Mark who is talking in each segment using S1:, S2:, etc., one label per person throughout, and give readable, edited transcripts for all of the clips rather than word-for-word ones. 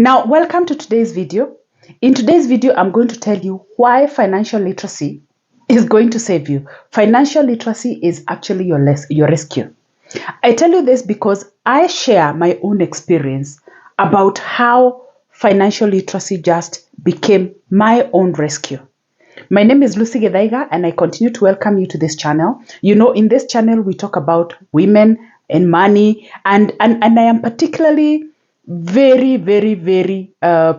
S1: Now, welcome to today's video. In today's video, I'm going to tell you why financial literacy is going to save you. Financial literacy is actually your rescue. I tell you this because I share my own experience about how financial literacy just became my own rescue. My name is Lucy Gedaiga, and I continue to welcome you to this channel. You know, in this channel, we talk about women and money, and I am particularly very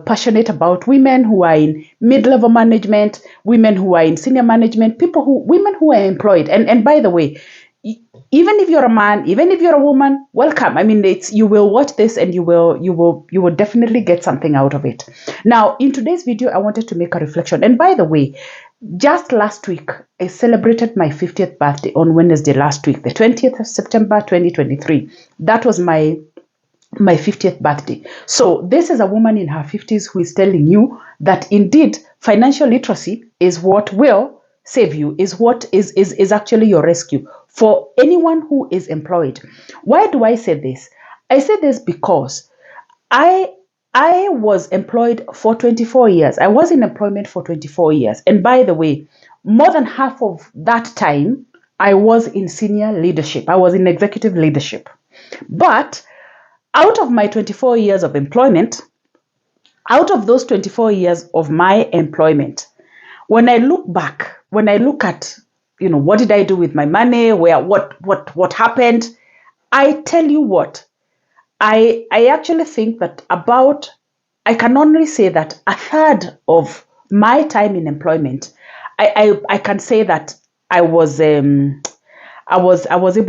S1: passionate about women who are in mid-level management, women who are in senior management, women who are employed. And by the way, even if you're a man, even if you're a woman, welcome. I mean, you will watch this and you will definitely get something out of it. Now, in today's video, I wanted to make a reflection. And by the way, just last week, I celebrated my 50th birthday on Wednesday last week, the 20th of September, 2023. That was my 50th birthday. So this is a woman in her 50s who is telling you that indeed financial literacy is what will save you, is what is actually your rescue for anyone who is employed. Why do I say this? I say this because I was employed for 24 years. I was in employment for 24 years. And by the way, more than half of that time, I was in senior leadership. I was in executive leadership. But out of my 24 years of employment, out of those 24 years of my employment, when I look back, when I look at, what did I do with my money, what happened, I tell you what, I actually think that I can only say that a third of my time in employment, I can say that I was able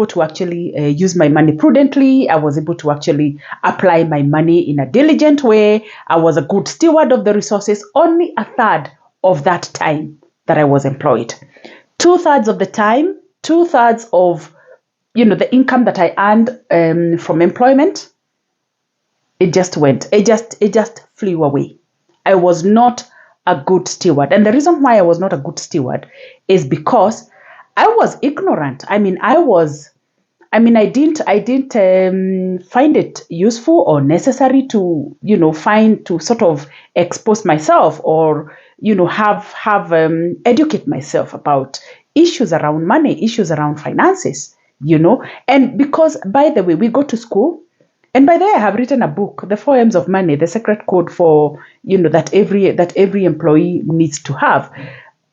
S1: to actually use my money prudently. I was able to actually apply my money in a diligent way. I was a good steward of the resources. Only a third of that time that I was employed. 2/3 of the time, 2/3 of the income that I earned from employment, it just flew away. I was not a good steward, and the reason why I was not a good steward is because I was ignorant. I didn't find it useful or necessary to, to sort of expose myself or, educate myself about issues around money, issues around finances, And because, by the way, we go to school, and by the way, I have written a book, The 4 M's of Money, the secret code for, that every employee needs to have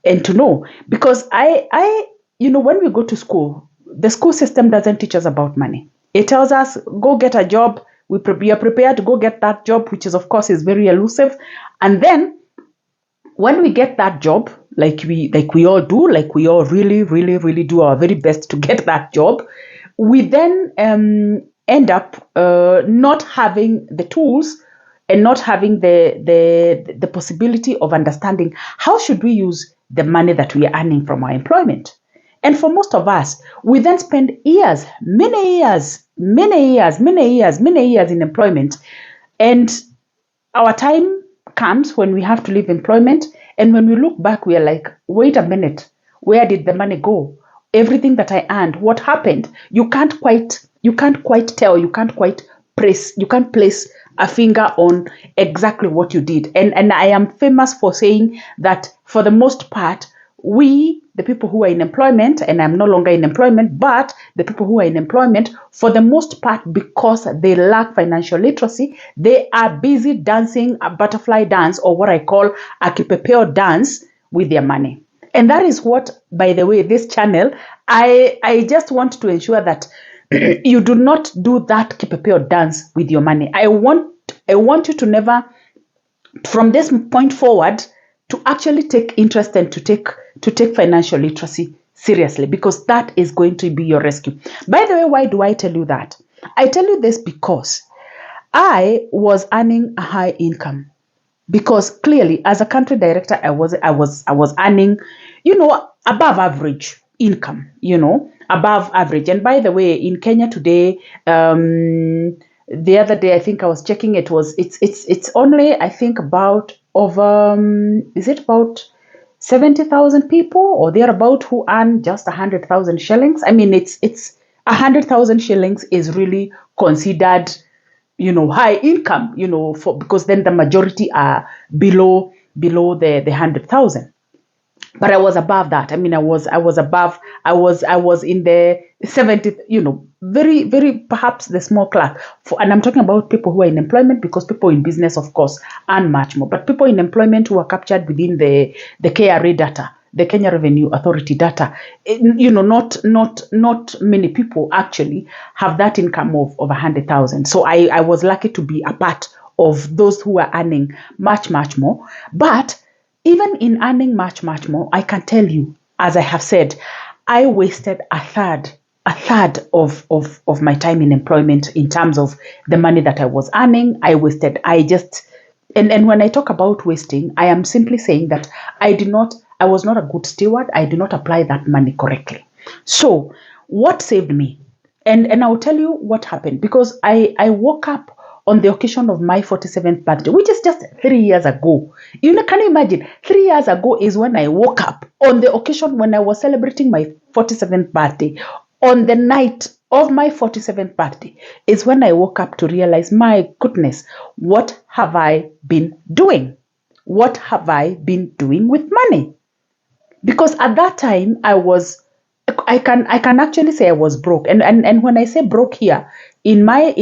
S1: and to know. Because when we go to school, the school system doesn't teach us about money. It tells us, go get a job. We are prepared to go get that job, which of course is very elusive. And then when we get that job, like we all do, like we all really do our very best to get that job, we then end up not having the tools and not having the possibility of understanding how should we use the money that we are earning from our employment. And for most of us, we then spend years, many years in employment. And our time comes when we have to leave employment. And when we look back, we are like, wait a minute, where did the money go? Everything that I earned, what happened? You can't quite tell, you can't place a finger on exactly what you did. And I am famous for saying that for the most part, we, the people who are in employment, and I'm no longer in employment, but the people who are in employment, for the most part, because they lack financial literacy, they are busy dancing a butterfly dance, or what I call a kipepeo dance, with their money. And that is what, by the way, this channel, I just want to ensure that you do not do that kipepeo dance with your money. I want you to never, from this point forward, to actually take interest and to take financial literacy seriously, because that is going to be your rescue. By the way, why do I tell you that? I tell you this because I was earning a high income. Because clearly, as a country director, I was earning, above average income, above average. And by the way, in Kenya today, the other day, I think I was checking, it's only, I think, about over, is it about 70,000 people or thereabout who earn just 100,000 shillings? I mean, it's 100,000 shillings is really considered high income, for because then the majority are below the 100,000. But I was above that. I mean, I was in the 70th, very, very perhaps the small class. And I'm talking about people who are in employment, because people in business, of course, earn much more. But people in employment who are captured within the KRA data, the Kenya Revenue Authority data, not many people actually have that income of 100,000. So I was lucky to be a part of those who are earning much, much more. But even in earning much, much more, I can tell you, as I have said, I wasted a third of my time in employment in terms of the money that I was earning. And when I talk about wasting, I am simply saying that I was not a good steward. I did not apply that money correctly. So what saved me? And I'll tell you what happened, because I woke up on the occasion of my 47th birthday, which is just 3 years ago. Can you imagine? 3 years ago is when I woke up on the occasion when I was celebrating my 47th birthday. On the night of my 47th birthday is when I woke up to realize, my goodness, what have I been doing? What have I been doing with money? Because at that time I can actually say I was broke. And when I say broke here, in my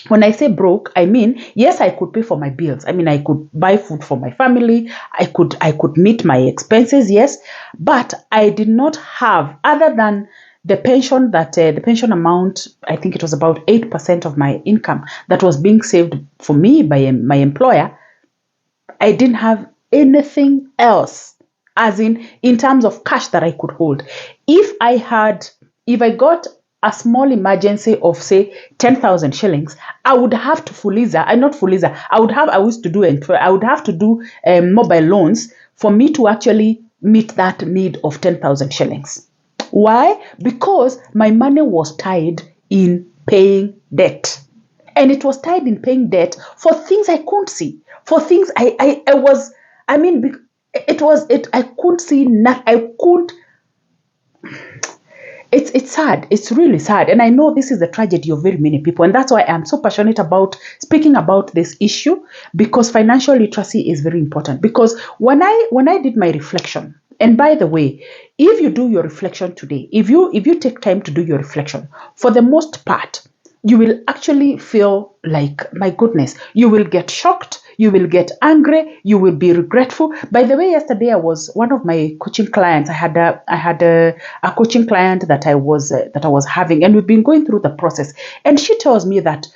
S1: when I say broke, I mean, yes, I could pay for my bills. I mean, I could buy food for my family. I could meet my expenses, yes, but I did not have, other than the pension the pension amount, I think it was about 8% of my income that was being saved for me by my employer. I didn't have anything else, as in terms of cash that I could hold. If I got a small emergency of, say, 10,000 shillings, I would have to I would have to do mobile loans for me to actually meet that need of 10,000 shillings. Why? Because my money was tied in paying debt. And it was tied in paying debt for things I couldn't see, for things I couldn't see, I couldn't. It's sad. It's really sad. And I know this is the tragedy of very many people. And that's why I'm so passionate about speaking about this issue, because financial literacy is very important. Because when I did my reflection, and by the way, if you do your reflection today, if you take time to do your reflection, for the most part, you will actually feel like, my goodness, you will get shocked, you will get angry, you will be regretful. By the way, yesterday I was one of my coaching clients. I had a coaching client that I was having, and we've been going through the process. And she tells me that,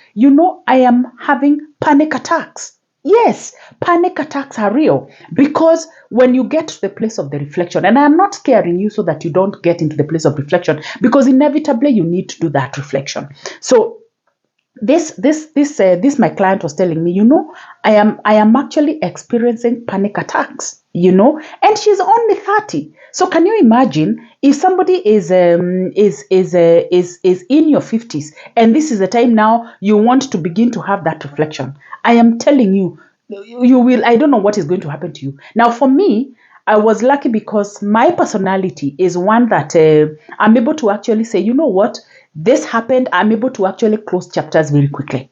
S1: I am having panic attacks. Yes, panic attacks are real, because when you get to the place of the reflection, and I'm not scaring you so that you don't get into the place of reflection, because inevitably you need to do that reflection. So this my client was telling me, I am actually experiencing panic attacks, and she's only 30. So can you imagine if somebody is in your 50s, and this is the time now you want to begin to have that reflection? I am telling you, you will. I don't know what is going to happen to you. Now, for me, I was lucky because my personality is one that I'm able to actually say, you know what, this happened. I'm able to actually close chapters very quickly.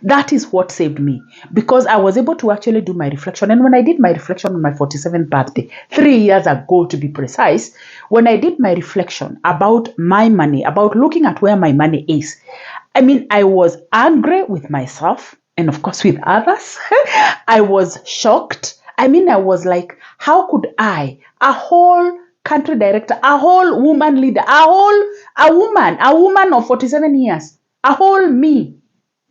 S1: That is what saved me, because I was able to actually do my reflection. And when I did my reflection on my 47th birthday, 3 years ago to be precise, when I did my reflection about my money, about looking at where my money is, I mean, I was angry with myself and, of course, with others. I was shocked. I mean, I was like, how could I, a whole country director, a whole woman leader, a woman of 47 years, a whole me,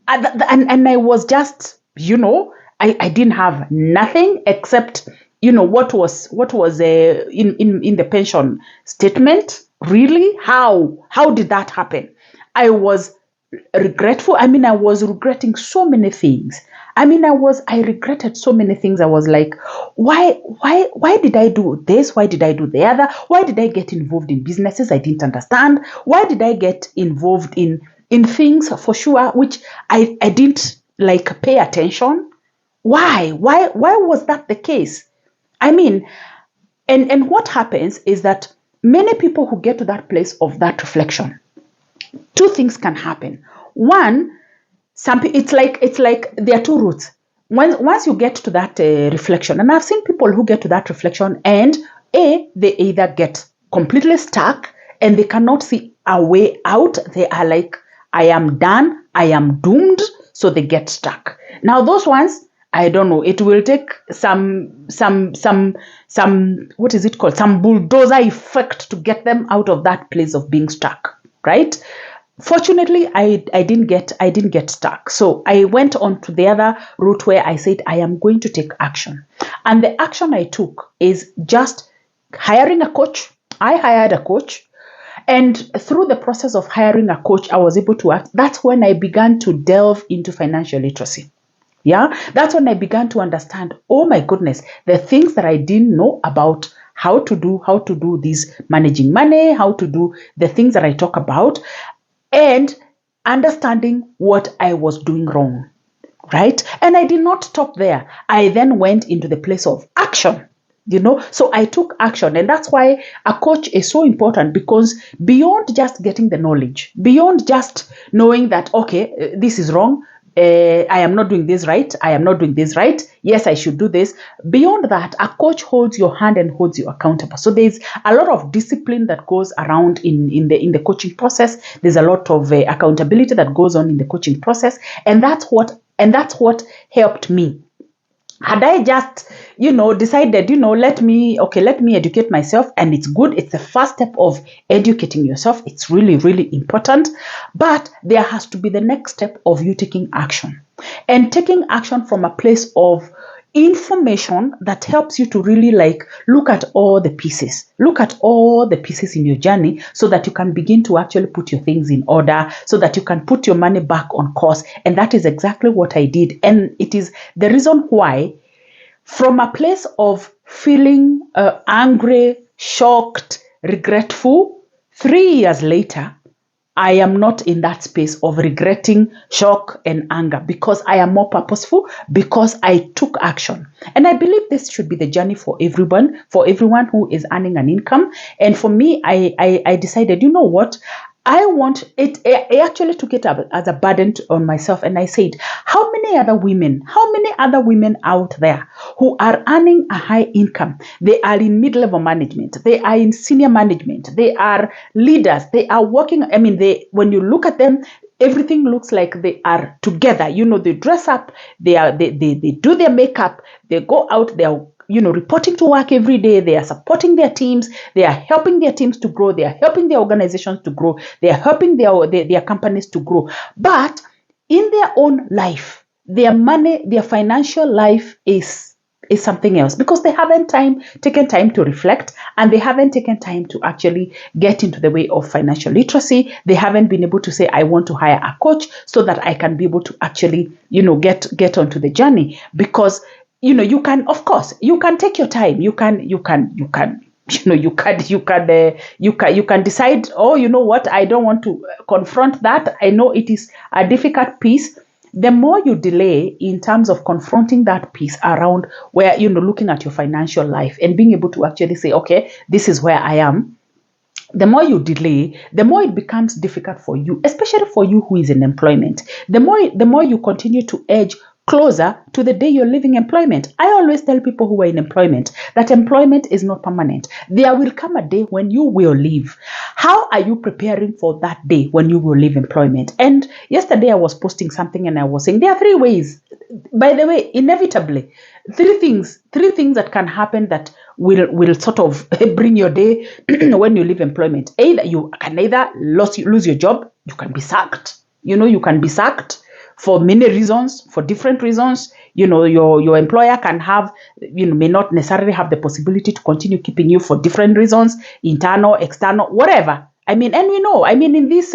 S1: and I was just, I didn't have nothing except, what was in the pension statement. Really? How did that happen? I was regretful. I mean, I was regretting so many things. I mean, I regretted so many things. I was like, why did I do this? Why did I do the other? Why did I get involved in businesses I didn't understand? Why did I get involved in things, for sure, which I didn't like pay attention? Why was that the case? I mean, and what happens is that many people who get to that place of that reflection, two things can happen. One, it's like there are two routes. Once you get to that reflection, and I've seen people who get to that reflection, and they either get completely stuck and they cannot see a way out. They are like, I am done, I am doomed, so they get stuck. Now those ones, I don't know, it will take some what is it called, some bulldozer effect to get them out of that place of being stuck, right? Fortunately, I didn't get stuck. So I went on to the other route where I said I am going to take action. And the action I took is just hiring a coach. I hired a coach. And through the process of hiring a coach, I was able to act. That's when I began to delve into financial literacy. Yeah, that's when I began to understand, oh my goodness, the things that I didn't know about how to do this managing money, how to do the things that I talk about, and understanding what I was doing wrong, right? And I did not stop there. I then went into the place of action. So I took action, and that's why a coach is so important, because beyond just getting the knowledge, beyond just knowing that, okay, this is wrong, I am not doing this right, I am not doing this right, yes, I should do this. Beyond that, a coach holds your hand and holds you accountable. So there's a lot of discipline that goes around in the coaching process. There's a lot of accountability that goes on in the coaching process, and that's what helped me. Had I just, decided, let me educate myself, and it's good. It's the first step of educating yourself. It's really, really important. But there has to be the next step of you taking action, and taking action from a place of information that helps you to really look at all the pieces. Look at all the pieces in your journey, so that you can begin to actually put your things in order, so that you can put your money back on course. And that is exactly what I did. And it is the reason why, from a place of feeling angry, shocked, regretful, 3 years later, I am not in that space of regretting, shock, and anger, because I am more purposeful, because I took action. And I believe this should be the journey for everyone who is earning an income. And for me, I decided, you know what? I actually took it up as a burden on myself, and I said, how many other women out there who are earning a high income? They are in mid-level management, they are in senior management, they are leaders, they are working. I mean, when you look at them, everything looks like they are together. They dress up, they do their makeup, they go out, they're reporting to work every day. They are supporting their teams. They are helping their teams to grow. They are helping their organizations to grow. They are helping their companies to grow. But in their own life, their money, their financial life is something else, because they haven't taken time to reflect, and they haven't taken time to actually get into the way of financial literacy. They haven't been able to say, I want to hire a coach so that I can be able to actually, get onto the journey. Because you can, of course, you can take your time. You can decide, oh, you know what, I don't want to confront that. I know it is a difficult piece. The more you delay in terms of confronting that piece around where, looking at your financial life and being able to actually say, okay, this is where I am, the more you delay, the more it becomes difficult for you, especially for you who is in employment. The more you continue to edge closer to the day you're leaving employment. I always tell people who are in employment that employment is not permanent. There will come a day when you will leave. How are you preparing for that day when you will leave employment? And yesterday I was posting something, and I was saying there are 3 ways. By the way, inevitably, 3 things that can happen that will sort of bring your day when you leave employment. Either you can lose your job, you can be sacked. You can be sacked for many reasons, for different reasons. Your employer can have, may not necessarily have the possibility to continue keeping you for different reasons, internal, external, whatever. I mean, and we know, in this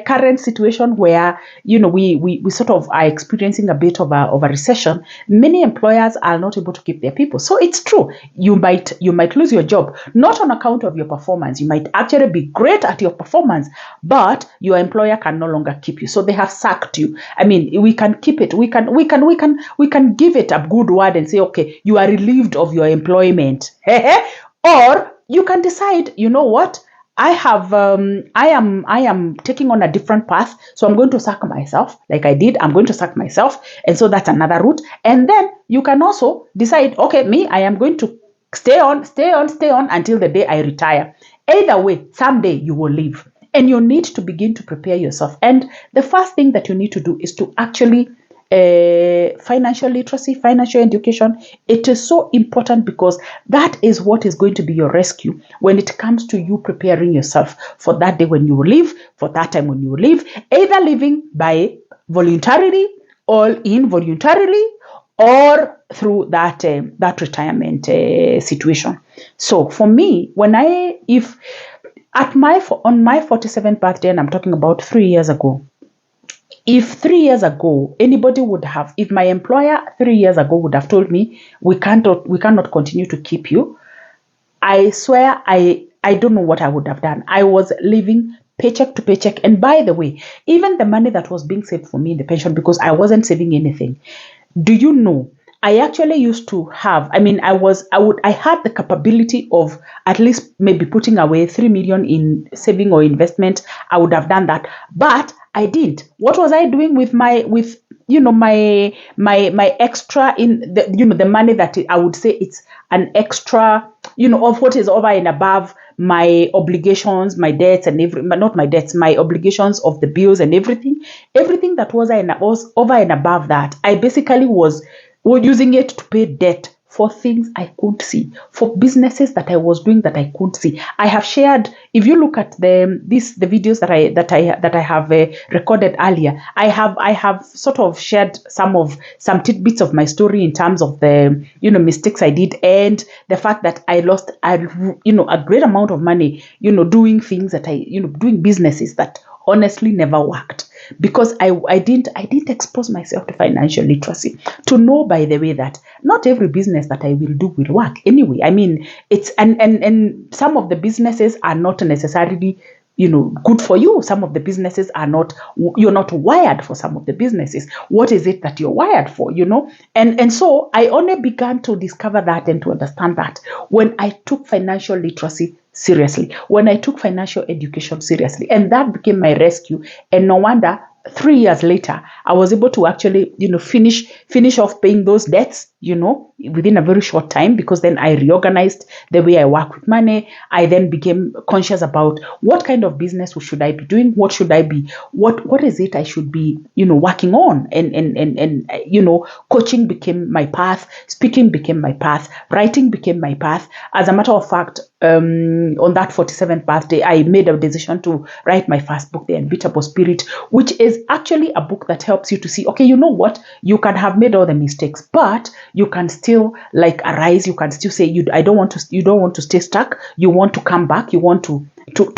S1: current situation where, we sort of are experiencing a bit of a recession, many employers are not able to keep their people. So it's true. You might lose your job, not on account of your performance. You might actually be great at your performance, but your employer can no longer keep you. So they have sacked you. We can keep it. We can give it a good word and say, okay, you are relieved of your employment. Or you can decide, you know what? I am taking on a different path. So I'm going to sack myself like I did. I'm going to sack myself. And so that's another route. And then you can also decide, okay, me, I am going to stay on until the day I retire. Either way, someday you will leave. And you need to begin to prepare yourself. And the first thing that you need to do is to actually financial literacy, financial education. It is so important because that is what is going to be your rescue when it comes to you preparing yourself for that day when you will leave, for that time when you will leave, either living by voluntarily or involuntarily or through that that retirement situation. So for me, when I if at my on my 47th birthday, and I'm talking about 3 years ago, if 3 years ago anybody would have, if my employer 3 years ago would have told me we cannot continue to keep you, I swear I don't know what I would have done. I was living paycheck to paycheck. And by the way, even the money that was being saved for me in the pension, because I wasn't saving anything, do you know, I actually used to have, I had the capability of at least maybe putting away 3 million in saving or investment. I would have done that, but I didn't. What was I doing with my extra, in the, the money that I would say it's an extra, of what is over and above my obligations, my debts, and not my debts, my obligations of the bills and everything that was over and above that. I basically was using it to pay debt for things I couldn't see, for businesses that I was doing that I couldn't see. I have shared, if you look at the videos that I have recorded earlier, I have sort of shared some tidbits of my story in terms of the mistakes I did, and the fact that I lost a great amount of money doing things that doing businesses that honestly never worked, because I didn't expose myself to financial literacy, to know, by the way, that not every business that I will do will work anyway. I mean, it's and some of the businesses are not necessarily good for you. Some of the businesses are not, you're not wired for some of the businesses. What is it that you're wired for, and so I only began to discover that and to understand that when I took financial literacy seriously, when I took financial education seriously, and that became my rescue. And no wonder 3 years later I was able to actually finish off paying those debts within a very short time, because then I reorganized the way I work with money. I then became conscious about what kind of business should I be doing, what should I be, what is it I should be working on, and coaching became my path, speaking became my path, writing became my path. As a matter of fact, on that 47th birthday, I made a decision to write my first book, The Unbeatable Spirit, which is actually a book that helps you to see, okay, you know what, you can have made all the mistakes, but you can still arise. You can still say, you don't want to stay stuck. You want to come back. You want to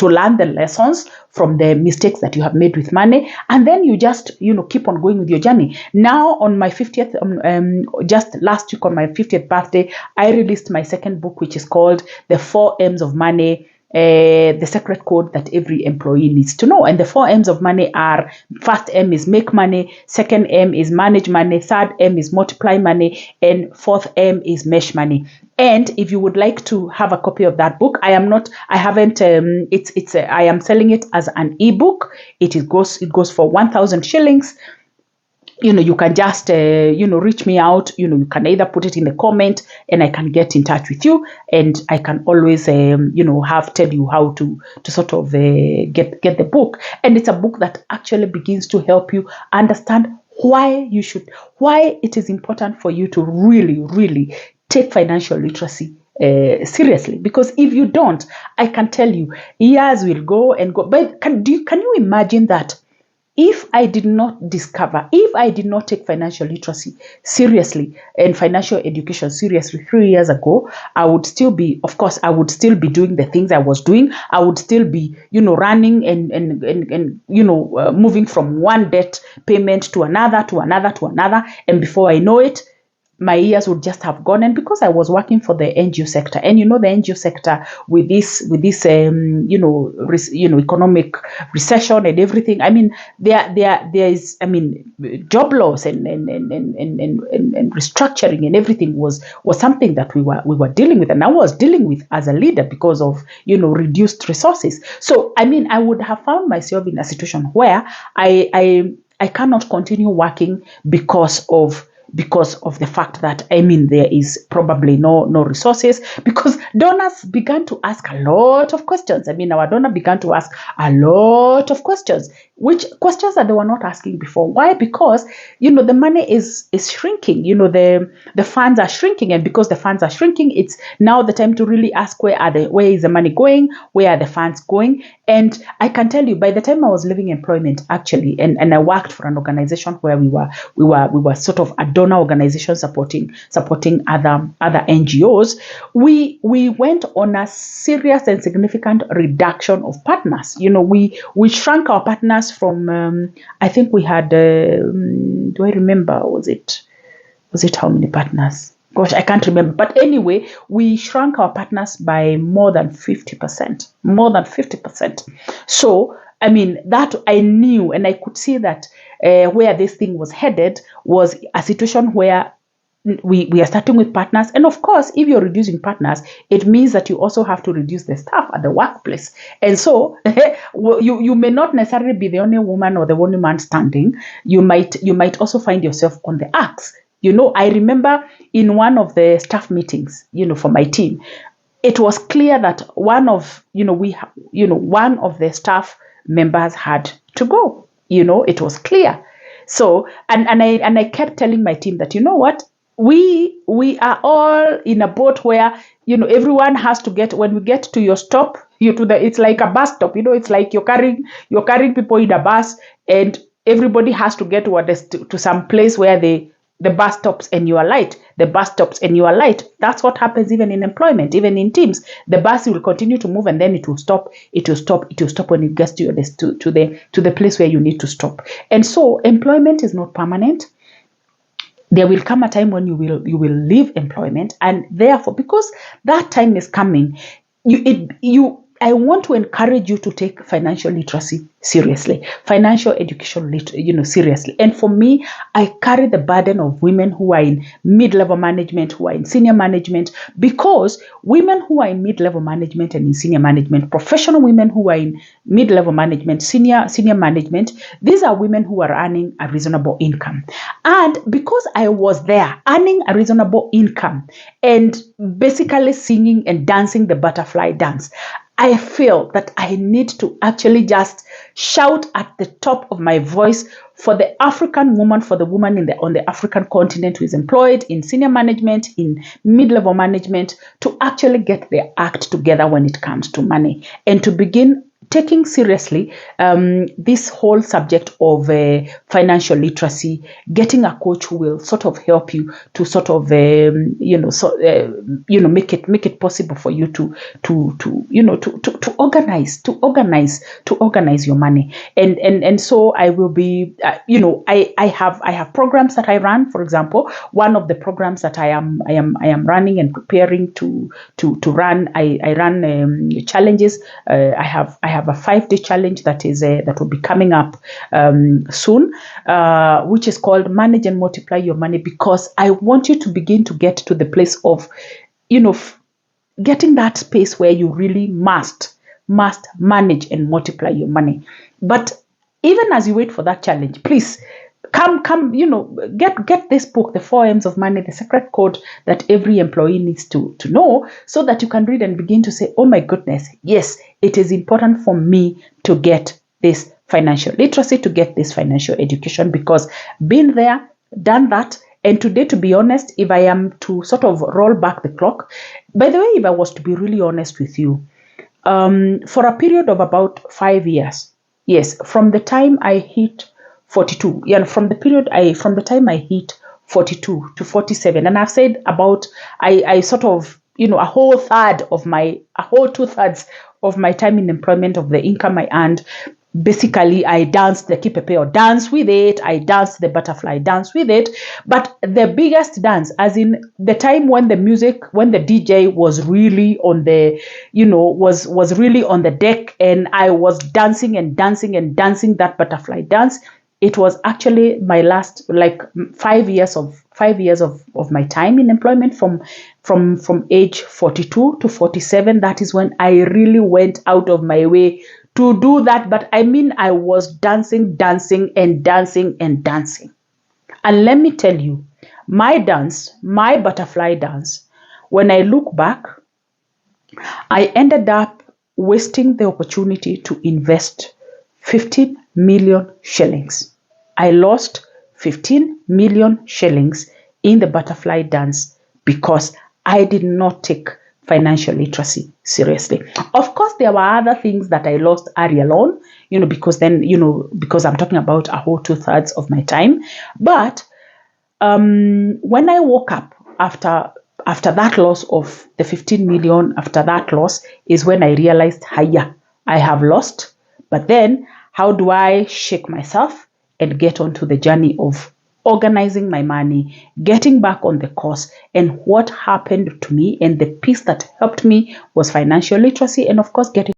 S1: learn the lessons from the mistakes that you have made with money, and then you just keep on going with your journey. Now on my 50th, just last week on my 50th birthday, I released my second book, which is called The 4 M's of Money, the secret code that every employee needs to know. And the 4 M's of money are: first M is make money, second M is manage money, third M is multiply money, and fourth M is mesh money. And if you would like to have a copy of that book, I am selling it as an ebook. It goes for 1,000 shillings. You can just reach me out. You can either put it in the comment and I can get in touch with you, and I can always tell you how to sort of get the book. And it's a book that actually begins to help you understand why it is important for you to really take financial literacy seriously. Because if you don't, I can tell you, years will go and go. But can you imagine that if I did not take financial literacy seriously and financial education seriously 3 years ago, I would still be doing the things I was doing. I would still be, running and moving from one debt payment to another. And before I know it, my years would just have gone. And because I was working for the NGO sector, and the NGO sector with this economic recession and everything, I mean, there is, I mean, job loss and restructuring and everything was something that we were dealing with, and I was dealing with as a leader because of reduced resources. So I mean, I would have found myself in a situation where I cannot continue working because of the fact that, I mean, there is probably no resources, because donors began to ask a lot of questions. I mean, our donor began to ask a lot of questions, which questions that they were not asking before. Why? Because the money is shrinking. The funds are shrinking, and because the funds are shrinking, it's now the time to really ask where is the money going, where are the funds going. And I can tell you, by the time I was leaving employment, actually, and I worked for an organization where we were sort of a donor organization supporting other NGOs, we went on a serious and significant reduction of partners. We shrunk our partners from I think we had do I remember, was it how many partners? Gosh, I can't remember. But anyway, we shrunk our partners by more than 50%. More than 50%. So, I mean, that I knew, and I could see that where this thing was headed was a situation where we are starting with partners. And of course, if you're reducing partners, it means that you also have to reduce the staff at the workplace. And so you may not necessarily be the only woman or the only man standing. You might also find yourself on the axe. I remember in one of the staff meetings, for my team, it was clear that one of the staff members had to go. It was clear. So, and I kept telling my team that, what, we are all in a boat where, everyone has to get, when we get to your stop, it's like a bus stop. It's like you're carrying people in a bus, and everybody has to get to some place where the bus stops and you are light. The bus stops and you are light. That's what happens even in employment, even in teams. The bus will continue to move, and then it will stop. It will stop when it gets to the place where you need to stop. And so employment is not permanent. There will come a time when you will leave employment, and therefore, because that time is coming, I want to encourage you to take financial literacy seriously, financial education, seriously. And for me, I carry the burden of women who are in mid-level management, who are in senior management, because women who are in mid-level management and in senior management, professional women who are in mid-level management, senior management, these are women who are earning a reasonable income. And because I was there earning a reasonable income and basically singing and dancing the butterfly dance, I feel that I need to actually just shout at the top of my voice for the African woman, for the woman on the African continent who is employed in senior management, in mid-level management, to actually get their act together when it comes to money, and to begin taking seriously this whole subject of financial literacy, getting a coach who will sort of help you to sort of make it possible for you to organize your money. And so I will be I have programs that I run. For example, one of the programs that I am running and preparing to run, I run challenges. I have a 5-day challenge that will be coming up soon, which is called Manage and Multiply Your Money, because I want you to begin to get to the place of, getting that space where you really must manage and multiply your money. But even as you wait for that challenge, please come, get this book, The 4 M's of Money, the secret code that every employee needs to know, so that you can read and begin to say, oh my goodness, yes, it is important for me to get this financial literacy, to get this financial education, because been there, done that. And today, to be honest, if I am to sort of roll back the clock, by the way, if I was to be really honest with you, for a period of about 5 years, yes, from the time I hit 42, from the time I hit 42 to 47, and I've said about, I sort of, a whole 2/3 of my time in employment, of the income I earned, basically I danced the kipepeo dance with it, I danced the butterfly dance with it. But the biggest dance, as in the time when the DJ was really on the, was really on the deck, and I was dancing and dancing and dancing that butterfly dance. It was actually my last, like, 5 years of my time in employment, from age 42 to 47. That is when I really went out of my way to do that. But I mean, I was dancing and dancing and dancing. And let me tell you, my dance, my butterfly dance, when I look back, I ended up wasting the opportunity to invest 15 million shillings. I lost 15 million shillings in the butterfly dance because I did not take financial literacy seriously. Of course, there were other things that I lost early on, because I'm talking about a whole 2/3 of my time. But when I woke up after that loss of the 15 million, after that loss is when I realized, hiya, I have lost. But then how do I shake myself and get onto the journey of organizing my money, getting back on the course? And what happened to me and the piece that helped me was financial literacy, and of course getting